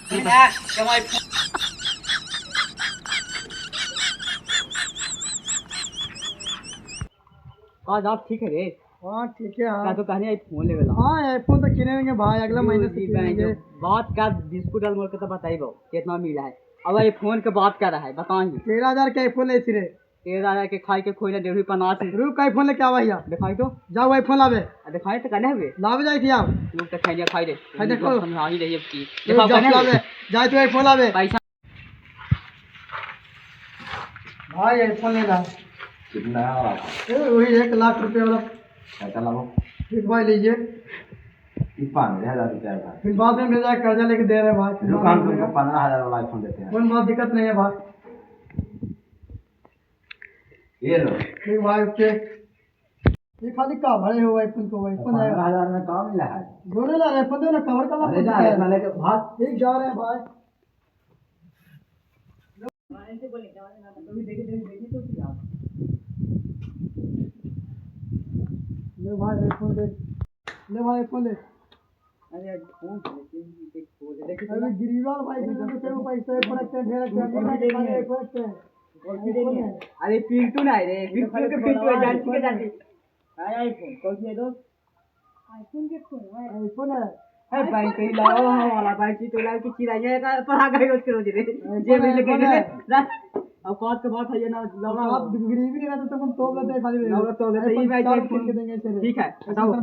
आज आप ठीक है रे? हाँ ठीक है। क्या तो कहने फोन ले वाला? हाँ आईफोन तो किनेंगे भाई, अगला महीने से किनेंगे। बात का बिस्कुट डाल के तो बताई बो कितना मिला है। अब ये फोन के बात कर रहा है, बताइए। 13,000 के आईफोन ले रे। 13,000 के खाई के खोई ना 1.5 50 रुक आईफोन लेके आ भैया। दिखाई तो जाओ आईफोन लावे। दिखाई तो कहने हुए लावे जाई थी आप। लोग तो खाई खाई दे खाई देखो। समझा ही रही अब की जाओ लावे, जाए तो आईफोन लावे। पैसा भाई आईफोन लेना कितना है वाला? वही 1,00,000 रुपये वाला। पैसा लाओ। ठीक भाई लीजिए। 15,000 रुपया का। फिर बाद में भेजा कर्जा लेके दे रहे हैं भाई। दुकान तुमको 15,000 वाला आईफोन देते हैं। कोई बात दिक्कत नहीं है भाई। ये लो। ठीक भाई ओके। ये खाली का भरे हो आईफोन को, आईफोन है 15,000 में काम मिला है। दोनों ला आईफोन दो ना, कवर का अरे जा इतना लेके भाग। ठीक जा रहे हैं भाई। ले भाई आईफोन दे, ले भाई आईफोन ले। अरे फोन अरे गिरीवाल भाई के तो तेरे पैसे पर के ढेर के अरे पिंटू ना रे, पिंटू के पिंटू जानती के जानती। आईफोन कौन सी है दोस्त? आईफोन के फोन है, आईफोन है। है बैंक ही लाओ वाला बैंक की तो लाओ की चिराइए का पढ़ा गई उसके रोज रे जे भी लेके गए अब कौन के बात है ये ना लगा आप गरीबी नहीं रहता तो तुम तो लेते खाली तो लेते ही भाई फोन के देंगे। ठीक है बताओ।